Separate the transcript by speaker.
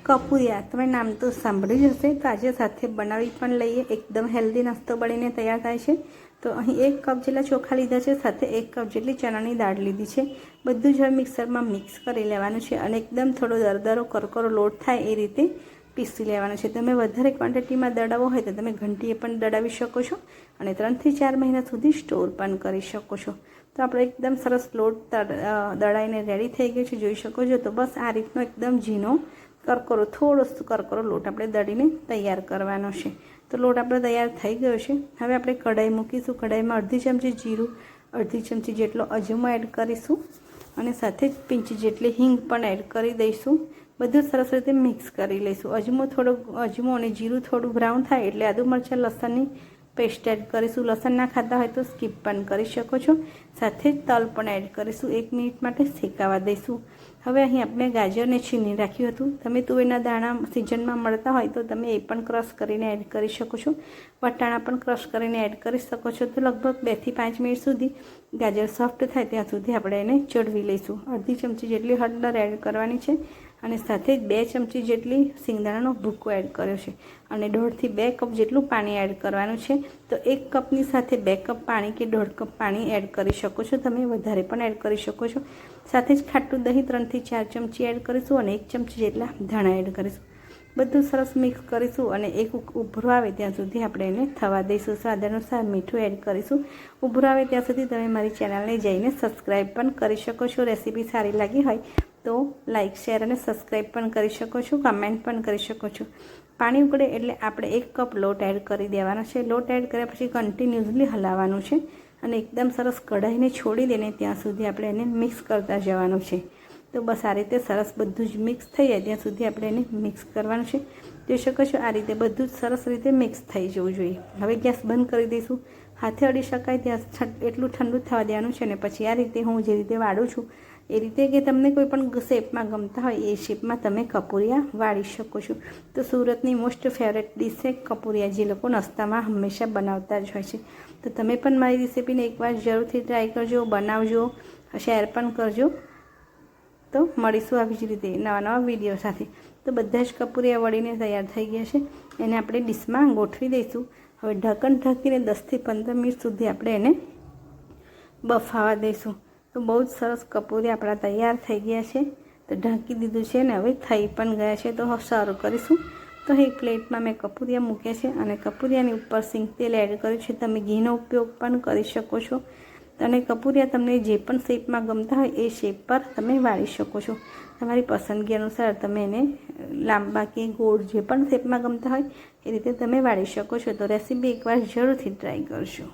Speaker 1: કપૂરિયા તમે નામ તો સાંભળ્યું જ હશે, તો આજે સાથે બનાવી પણ લઈએ। એકદમ હેલ્ધી નાસ્તો બનીને તૈયાર થાય છે। તો અહીં 1 કપ જેટલા ચોખા લીધા છે, સાથે 1 કપ જેટલી ચણાની દાળ લીધી છે। બધું જ મિક્સરમાં મિક્સ કરી લેવાનું છે અને એકદમ થોડો દરદરો કરકરો લોટ થાય એ રીતે પીસી લેવાનું છે। તમે વધારે ક્વોન્ટિટીમાં દળાવો હોય તો તમે ઘંટીએ પણ દળાવી શકો છો અને 3 થી 4 મહિના સુધી સ્ટોર પણ કરી શકો છો। તો આપણે એકદમ સરસ લોટ દળાઈને રેડી થઈ ગયો છે, જોઈ શકો છો। તો બસ આ રીતનો એકદમ ઝીણો કરકરો થોડો કરકરો લોટ આપણે દળીને તૈયાર કરવાનો છે। તો લોટ આપણો તૈયાર થઈ ગયો છે। હવે આપણે કઢાઈ મૂકીશું। કઢાઈમાં અડધી ચમચી જીરું, અડધી ચમચી જેટલો અજમો એડ કરીશું અને સાથે જ પિંચ જેટલી હિંગ પણ એડ કરી દઈશું। બધું સરસ રીતે મિક્સ કરી લઈશું। અજમો અને જીરું થોડું બ્રાઉન થાય એટલે આદુ મરચાં લસણની પેસ્ટ એડ કરીશું। લસણ ના ખાતા હોય તો સ્કીપ પણ કરી શકો છો। સાથે જ તલ પણ એડ કરીશું। 1 મિનિટ માટે શેકાવા દઈશું। હવે અહીં આપણે ગાજરને છીણી રાખ્યું હતું। તમે તુવેરના દાણા સિઝનમાં મળતા હોય તો તમે એ પણ ક્રશ કરીને એડ કરી શકો છો। વટાણા પણ ક્રશ કરીને એડ કરી શકો છો। તો લગભગ 2 થી 5 મિનિટ સુધી ગાજર સોફ્ટ થાય ત્યાં સુધી આપણે એને ચડવી લઈશું। અડધી ચમચી જેટલી હળદર એડ કરવાની છે અને સાથે જ 2 ચમચી જેટલી સિંગદાણાનો ભૂકો એડ કર્યો છે અને 1.5 થી 2 કપ જેટલું પાણી એડ કરવાનું છે। તો 1 કપની સાથે 2 કપ પાણી કે 1.5 કપ પાણી એડ કરી શકો છો। તમે વધારે પણ એડ કરી શકો છો। સાથે જ ખાટું દહીં 3 થી 4 ચમચી એડ કરીશું અને 1 ચમચી જેટલા ધાણા એડ કરીશું। બધું સરસ મિક્સ કરીશું અને એક ઉભરો આવે ત્યાં સુધી આપણે એને થવા દઈશું। સ્વાદ અનુસાર મીઠું એડ કરીશું। ઉભરો આવે ત્યાં સુધી તમે મારી ચેનલને જઈને સબસ્ક્રાઈબ પણ કરી શકો છો। રેસીપી સારી લાગી હોય તો લાઇક, શેર અને સબસ્ક્રાઈબ પણ કરી શકો છો, કમેન્ટ પણ કરી શકો છો। પાણી ઉકળે એટલે આપણે 1 કપ લોટ એડ કરી દેવાનો છે। લોટ એડ કર્યા પછી કન્ટિન્યુઅસલી હલાવવાનું છે અને એકદમ સરસ કઢાઈને છોડી દઈને ત્યાં સુધી આપણે એને મિક્સ કરતા જવાનું છે। તો બસ આ રીતે સરસ બધું જ મિક્સ થઈ જાય ત્યાં સુધી આપણે એને મિક્સ કરવાનું છે। જોઈ શકો છો આ રીતે બધું જ સરસ રીતે મિક્સ થઈ જવું જોઈએ। હવે ગેસ બંધ કરી દઈશું। હાથે અડી શકાય ત્યાં એટલું ઠંડુ થવા દેવાનું છે અને પછી આ રીતે હું જે રીતે વાળું છું એ રીતે કે તમને કોઈ પણ શેપમાં ગમતા હોય એ શેપમાં તમે કપૂરિયા વાળી શકો છો। તો સુરતની મોસ્ટ ફેવરેટ ડિશ છે કપૂરિયા, જે લોકો નાસ્તામાં હંમેશા બનાવતા જ હોય છે। તો તમે પણ મારી રેસીપીને એકવાર જરૂરથી ટ્રાય કરજો, બનાવજો, શેર પણ કરજો। તો મળીશું આવી જ રીતે નવા વિડીયો સાથે। તો બધા જ કપૂરિયા વળીને તૈયાર થઈ ગયા છે। એને આપણે ડીશમાં ગોઠવી દઈશું। હવે ઢક્કણ ઢાંકીને 10 થી 15 મિનિટ સુધી આપણે એને બફાવા દઈશું। તો બહુ જ સરસ કપૂરિયા આપણા તૈયાર થઈ ગયા છે। તો ઢાંકી દીધું છે ને હવે થઈ પણ ગયા છે। તો સર્વ કરીશું। તો એક પ્લેટમાં મેં કપૂરિયા મૂક્યા છે અને કપૂરિયાની ઉપર સિંગ તેલ એડ કર્યું છે। તમે ઘીનો ઉપયોગ પણ કરી શકો છો અને કપૂરિયા તમને જે પણ શેપમાં ગમતા હોય એ શેપ પર તમે વાળી શકો છો। તમારી પસંદગી અનુસાર તમે એને લાંબા કે ગોળ જે પણ શેપમાં ગમતા હોય એ રીતે તમે વાળી શકો છો। તો રેસીપી એકવાર જરૂરથી ટ્રાય કરજો।